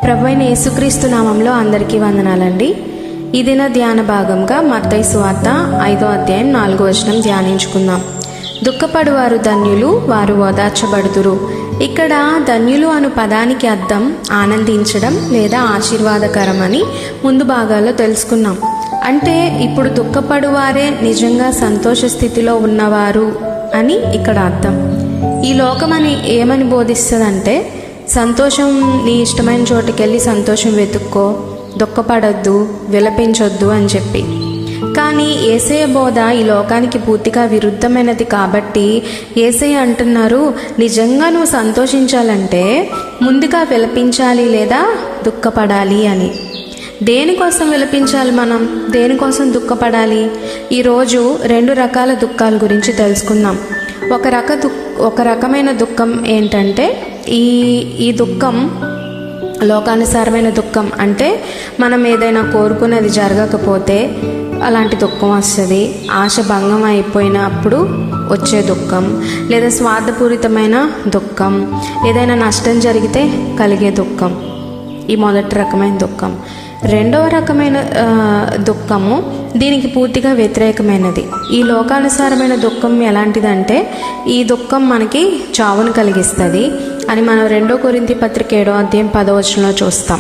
ప్రభువైన యేసుక్రీస్తు నామంలో అందరికీ వందనాలండి. ఈ దిన ధ్యాన భాగంగా మత్తయి సువార్త 5వ అధ్యాయం 4వ వచనం ధ్యానించుకుందాం. దుఃఖపడువారు ధన్యులు, వారు ఓదార్చబడుదురు. ఇక్కడ ధన్యులు అను పదానికి అర్థం ఆనందించడం లేదా ఆశీర్వాదకరం అని ముందు భాగాల్లో తెలుసుకున్నాం. అంటే ఇప్పుడు దుఃఖపడువారే నిజంగా సంతోష స్థితిలో ఉన్నవారు అని ఇక్కడ అర్థం. ఈ లోకమని ఏమని బోధిస్తుందంటే, సంతోషం నీ ఇష్టమైన చోటుకి వెళ్ళి సంతోషం వెతుక్కో, దుఃఖపడొద్దు, విలపించొద్దు అని చెప్పి. కానీ యేసయ్య బోధ ఈ లోకానికి పూర్తిగా విరుద్ధమైనది. కాబట్టి యేసయ్య అంటున్నారు, నిజంగా నువ్వు సంతోషించాలంటే ముందుగా విలపించాలి లేదా దుఃఖపడాలి అని. దేనికోసం విలపించాలి, మనం దేనికోసం దుఃఖపడాలి? ఈరోజు 2 రకాల దుఃఖాల గురించి తెలుసుకుందాం. ఒక రకమైన దుఃఖం ఏంటంటే ఈ దుఃఖం లోకానుసారమైన దుఃఖం. అంటే మనం ఏదైనా కోరుకున్నది జరగకపోతే అలాంటి దుఃఖం వస్తుంది. ఆశ భంగం అయిపోయినప్పుడు వచ్చే దుఃఖం, లేదా స్వార్థపూరితమైన దుఃఖం, ఏదైనా నష్టం జరిగితే కలిగే దుఃఖం. ఈ మొదటి రకమైన దుఃఖం. రెండవ రకమైన దుఃఖము దీనికి పూర్తిగా వ్యతిరేకమైనది. ఈ లోకానుసారమైన దుఃఖం ఎలాంటిదంటే, ఈ దుఃఖం మనకి చావును కలిగిస్తుంది అని మనం 2 కొరింథీ పత్రిక 7వ అధ్యాయం 10వ వచనంలో చూస్తాం.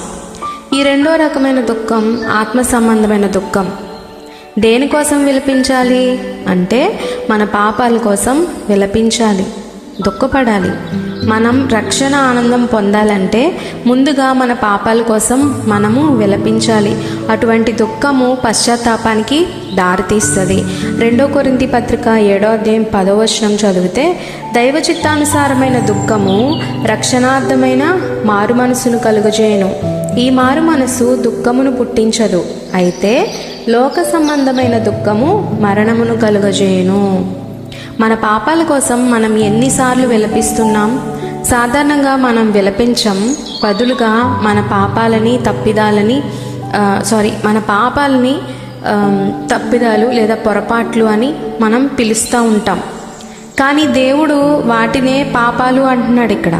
ఈ రెండో రకమైన దుఃఖం ఆత్మ సంబంధమైన దుఃఖం. దేనికోసం విలపించాలి అంటే, మన పాపాల కోసం విలపించాలి, దుఃఖపడాలి. మనం రక్షణ ఆనందం పొందాలంటే ముందుగా మన పాపాల కోసం మనము విలపించాలి. అటువంటి దుఃఖము పశ్చాత్తాపానికి దారితీస్తుంది. 2 కొరింథీ పత్రిక 7వ అధ్యాయం 10వ వచనం చదివితే, దైవ చిత్తానుసారమైన దుఃఖము రక్షణార్థమైన మారు మనసును కలుగజేయును. ఈ మారు మనసు దుఃఖమును పుట్టించదు, అయితే లోక సంబంధమైన దుఃఖము మరణమును కలుగజేయును. మన పాపాల కోసం మనం ఎన్నిసార్లు విలపిస్తున్నాం? సాధారణంగా మనం విలపించం, బదులుగా మన పాపాలని తప్పిదాలు లేదా పొరపాట్లు అని మనం పిలుస్తూ ఉంటాం. కానీ దేవుడు వాటినే పాపాలు అంటున్నాడు. ఇక్కడ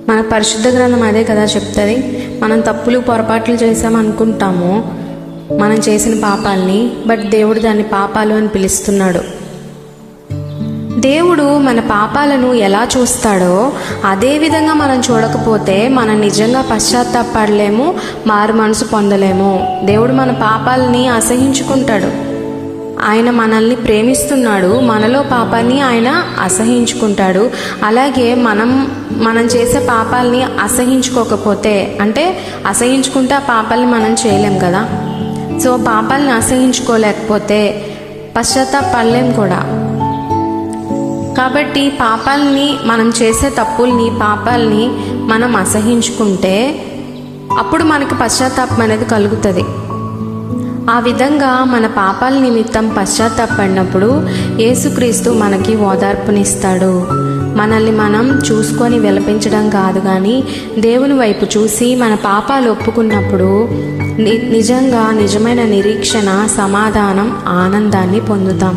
మన పరిశుద్ధ గ్రంథం అదే కదా చెప్తుంది. మనం తప్పులు పొరపాట్లు చేసామనుకుంటాము మనం చేసిన పాపాలని, బట్ దేవుడు దాన్ని పాపాలు అని పిలుస్తున్నాడు. దేవుడు మన పాపాలను ఎలా చూస్తాడో అదే విధంగా మనం చూడకపోతే మనం నిజంగా పశ్చాత్తాపడలేము, మారు మనసు పొందలేము. దేవుడు మన పాపాలని అసహించుకుంటాడు. ఆయన మనల్ని ప్రేమిస్తున్నాడు, మనలో పాపాన్ని ఆయన అసహించుకుంటాడు. అలాగే మనం చేసే పాపాలని అసహించుకోకపోతే, అంటే అసహించుకుంటే ఆ పాపాలని మనం చేయలేం కదా. సో పాపాలని అసహించుకోలేకపోతే పశ్చాత్తాపడలేం కూడా. కాబట్టి మనం చేసే తప్పుల్ని, పాపాలని మనం అసహించుకుంటే అప్పుడు మనకి పశ్చాత్తాపం అనేది కలుగుతుంది. ఆ విధంగా మన పాపాల నిమిత్తం పశ్చాత్తాపడినప్పుడు యేసుక్రీస్తు మనకి ఓదార్పునిస్తాడు. మనల్ని మనం చూసుకొని విలపించడం కాదు, కానీ దేవుని వైపు చూసి మన పాపాలు ఒప్పుకున్నప్పుడు నిజమైన నిరీక్షణ, సమాధానం, ఆనందాన్ని పొందుతాం.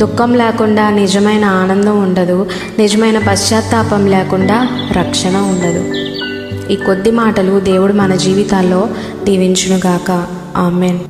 దుఃఖం లేకుండా నిజమైన ఆనందం ఉండదు, నిజమైన పశ్చాత్తాపం లేకుండా రక్షణ ఉండదు. ఈ కొద్ది మాటలు దేవుడు మన జీవితాల్లో దీవించునుగాక. ఆమెన్.